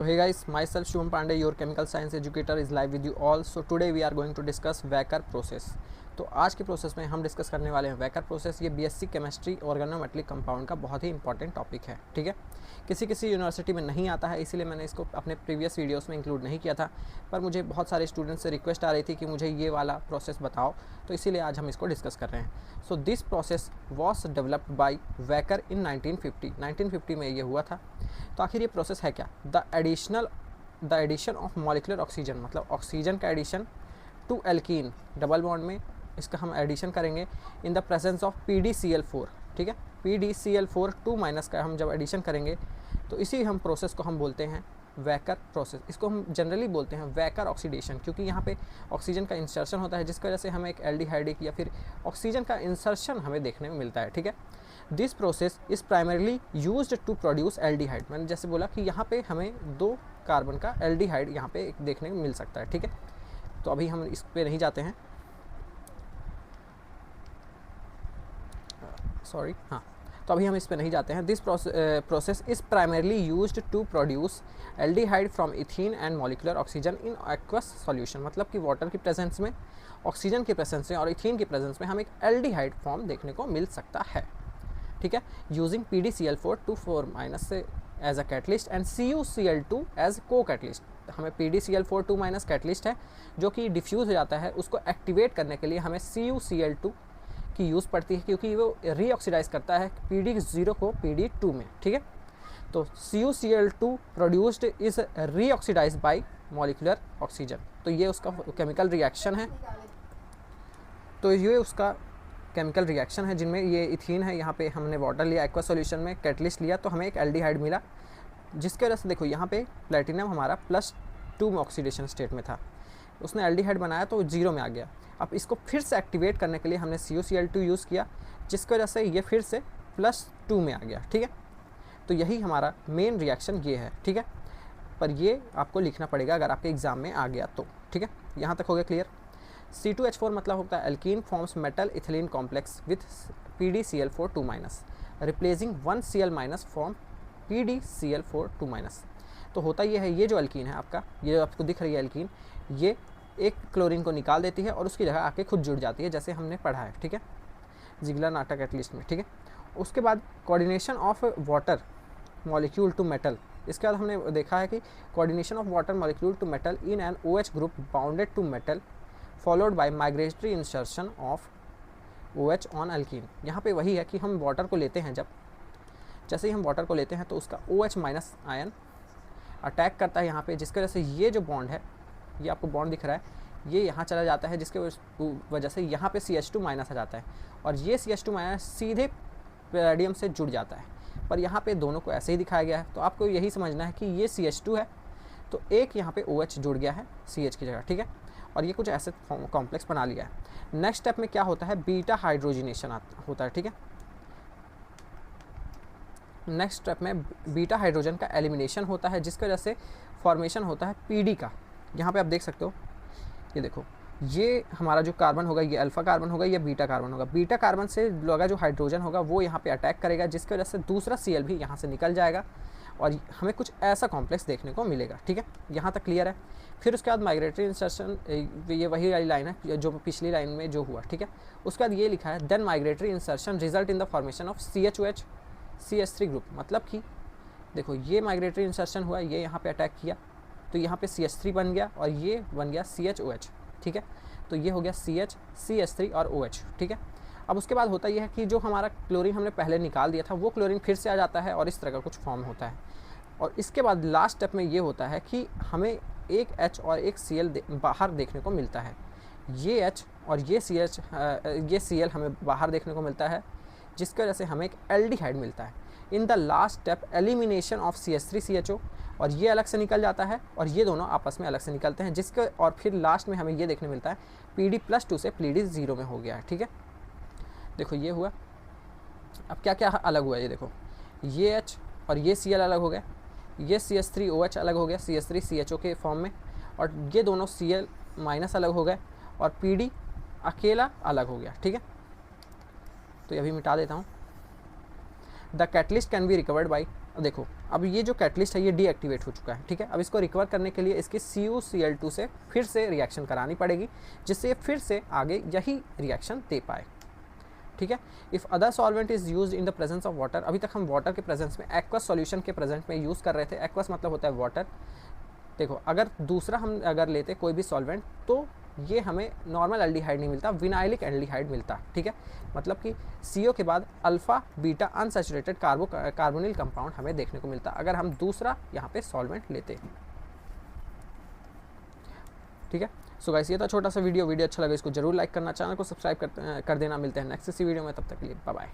So hey guys, myself Shubham Pandey, your chemical science educator is live with you all. So today we are going to discuss Wacker process. तो आज के process में हम discuss करने वाले हैं Wacker process. ये BSc chemistry organometallic compound का बहुत ही इंपॉर्टेंट टॉपिक है, ठीक है। किसी यूनिवर्सिटी में नहीं आता है, इसीलिए मैंने इसको अपने प्रीवियस वीडियोस में इंक्लूड नहीं किया था, पर मुझे बहुत सारे स्टूडेंट्स से रिक्वेस्ट आ रही थी कि मुझे ये वाला प्रोसेस बताओ, तो इसीलिए आज हम इसको डिस्कस कर रहे हैं। So this process was developed by Wacker in 1950 में ये हुआ था। तो आखिर ये प्रोसेस है क्या? The addition of molecular oxygen, मतलब ऑक्सीजन का addition to alkene double bond में इसका हम एडिशन करेंगे in the presence of PdCl4, ठीक है। PdCl4 2- का हम जब एडिशन करेंगे तो इसी हम प्रोसेस को हम बोलते हैं वैकर प्रोसेस। इसको हम जनरली बोलते हैं वैकर ऑक्सीडेशन, क्योंकि यहाँ पे ऑक्सीजन का इंसर्शन होता है, जिसकी वजह से हमें एक एल्डिहाइड या फिर ऑक्सीजन का इंसर्शन हमें देखने में मिलता है, ठीक है। This process is primarily used to produce aldehyde. मैंने जैसे बोला कि यहाँ पे हमें 2 कार्बन का एल्डिहाइड यहाँ पे देखने को मिल सकता है, ठीक है। तो अभी हम इस पे नहीं जाते हैं, तो अभी हम इस पे नहीं जाते हैं। This process is primarily used to produce aldehyde from ethene and molecular oxygen in aqueous solution, मतलब कि वाटर की प्रेजेंस में, ऑक्सीजन की प्रेजेंस में और इथीन की प्रेजेंस में हमें एक एल्डिहाइड फॉर्म देखने को मिल सकता है, ठीक है। यूजिंग PdCl4 to 4- से as a catalyst and CuCl2 as co catalyst. हमें PdCl4 2- कैटलिस्ट है जो कि डिफ्यूज़ हो जाता है, उसको एक्टिवेट करने के लिए हमें CuCl2 की यूज़ पड़ती है, क्योंकि वो रीऑक्सीडाइज करता है PD0 को PD2 में, ठीक है। तो CuCl2 produced is reoxidise by molecular oxygen. तो ये उसका केमिकल रिएक्शन है, जिनमें ये इथीन है, यहाँ पे हमने वाटर लिया, एक्वा सॉल्यूशन में कैटलिस्ट लिया, तो हमें एक एल्डिहाइड मिला, जिसके वजह से देखो यहाँ पे प्लेटिनम हमारा +2 में ऑक्सीडेशन स्टेट में था, उसने एल्डिहाइड बनाया तो 0 में आ गया। अब इसको फिर से एक्टिवेट करने के लिए हमने CuCl2 यूज़ किया, जिसकी वजह से ये फिर से +2 में आ गया, ठीक है। तो यही हमारा मेन रिएक्शन ये है, ठीक है। पर ये आपको लिखना पड़ेगा अगर आपके एग्ज़ाम में आ गया तो, ठीक है। यहाँ तक हो गया क्लियर। C2H4 मतलब होता है alkene forms metal ethylene complex with PdCl4 2-, replacing 1 Cl- form PdCl4 2-। तो होता ये है, ये जो एल्कीन है आपका, ये जो आपको दिख रही है एल्कीन, ये एक क्लोरीन को निकाल देती है और उसकी जगह आके खुद जुड़ जाती है, जैसे हमने पढ़ा है, ठीक है, जिगलर नाटक एटलीस्ट में, ठीक है। उसके बाद coordination of water molecule to metal. इसके बाद हमने देखा है कि coordination of water molecule to metal in an OH group bounded to metal followed by migratory insertion of OH on alkene. यहाँ पे वही है कि हम वाटर को लेते हैं, जैसे ही हम वाटर को लेते हैं तो उसका OH- आयन अटैक करता है यहाँ पे, जिसकी वजह से ये जो बॉन्ड है, ये आपको बॉन्ड दिख रहा है, ये यहाँ चला जाता है, जिसके वजह से यहाँ पे CH2- आ जाता है और ये CH2- सीधे पैलेडियम से जुड़ जाता है। पर यहाँ पे दोनों को ऐसे ही दिखाया गया है, तो आपको यही समझना है कि ये CH2 है, तो एक यहाँ पे OH जुड़ गया है CH की जगह, ठीक है, और ये कुछ ऐसे कॉम्प्लेक्स बना लिया है। नेक्स्ट स्टेप में क्या होता है, बीटा हाइड्रोजिनेशन होता है, ठीक है। नेक्स्ट स्टेप में बीटा हाइड्रोजन का एलिमिनेशन होता है, जिसकी वजह से फॉर्मेशन होता है PD का। यहाँ पे आप देख सकते हो, ये देखो, ये हमारा जो कार्बन होगा, ये अल्फा कार्बन होगा, ये बीटा कार्बन होगा। बीटा कार्बन से लगा जो हाइड्रोजन होगा वो यहाँ पे अटैक करेगा, जिसकी वजह से दूसरा Cl भी यहाँ से निकल जाएगा और हमें कुछ ऐसा कॉम्प्लेक्स देखने को मिलेगा, ठीक है। यहाँ तक क्लियर है। फिर उसके बाद माइग्रेटरी इंसर्शन, ये वही वाली लाइन है जो पिछली लाइन में जो हुआ, ठीक है। उसके बाद ये लिखा है, then migratory insertion result in the formation of CHOH CH3 group. मतलब कि देखो, ये माइग्रेटरी इंसर्शन हुआ, ये यहाँ पे अटैक किया, तो यहाँ पे CH3 बन गया और ये बन गया CHOH, ठीक है। तो ये हो गया CH CH3 और OH, ठीक है। अब उसके बाद होता यह है कि जो हमारा क्लोरीन हमने पहले निकाल दिया था, वो क्लोरीन फिर से आ जाता है और इस तरह का कुछ फॉर्म होता है। और इसके बाद लास्ट स्टेप में ये होता है कि हमें एक H और एक Cl बाहर देखने को मिलता है। ये H और ये Cl हमें बाहर देखने को मिलता है, जिसकी वजह से हमें एक एल्डिहाइड मिलता है। In the last step elimination of CH3CHO, और ये अलग से निकल जाता है और ये दोनों आपस में अलग से निकलते हैं, जिसके और फिर लास्ट में हमें ये देखने मिलता है PD+2 से PD0 में हो गया है, ठीक है। देखो ये हुआ। अब क्या क्या अलग हुआ, ये देखो, ये H और ये Cl अलग हो गए, ये CH3OH अलग हो गया CH3CHO के फॉर्म में, और ये दोनों Cl- अलग हो गए और PD अकेला अलग हो गया, ठीक है। तो ये भी मिटा देता हूँ। The catalyst can be recovered by देखो अब ये जो कैटलिस्ट है ये डीएक्टिवेट हो चुका है, ठीक है। अब इसको रिकवर करने के लिए इसके CuCl2 से फिर से रिएक्शन करानी पड़ेगी, जिससे ये फिर से आगे यही रिएक्शन दे पाए, ठीक है। If other solvent is use in the presence of water, अभी तक हम वाटर के प्रेजेंस में, एक्वस सॉल्यूशन के प्रेजेंस में यूज़ कर रहे थे। एक्वस मतलब होता है वाटर। देखो अगर दूसरा हम अगर लेते कोई भी सॉल्वेंट तो ये हमें नॉर्मल एल्डिहाइड नहीं मिलता, विनाइलिक एल्डिहाइड मिलता, ठीक है। मतलब कि CO के बाद alpha beta unsaturated carbonyl compound हमें देखने को मिलता अगर हम दूसरा यहाँ पे सॉल्वेंट लेते, ठीक है। सो गाइस ये था छोटा सा वीडियो अच्छा लगा इसको जरूर लाइक करना, चैनल को सब्सक्राइब कर देना। मिलते हैं नेक्स्ट इसी वीडियो में, तब तक के लिए बाय बाय।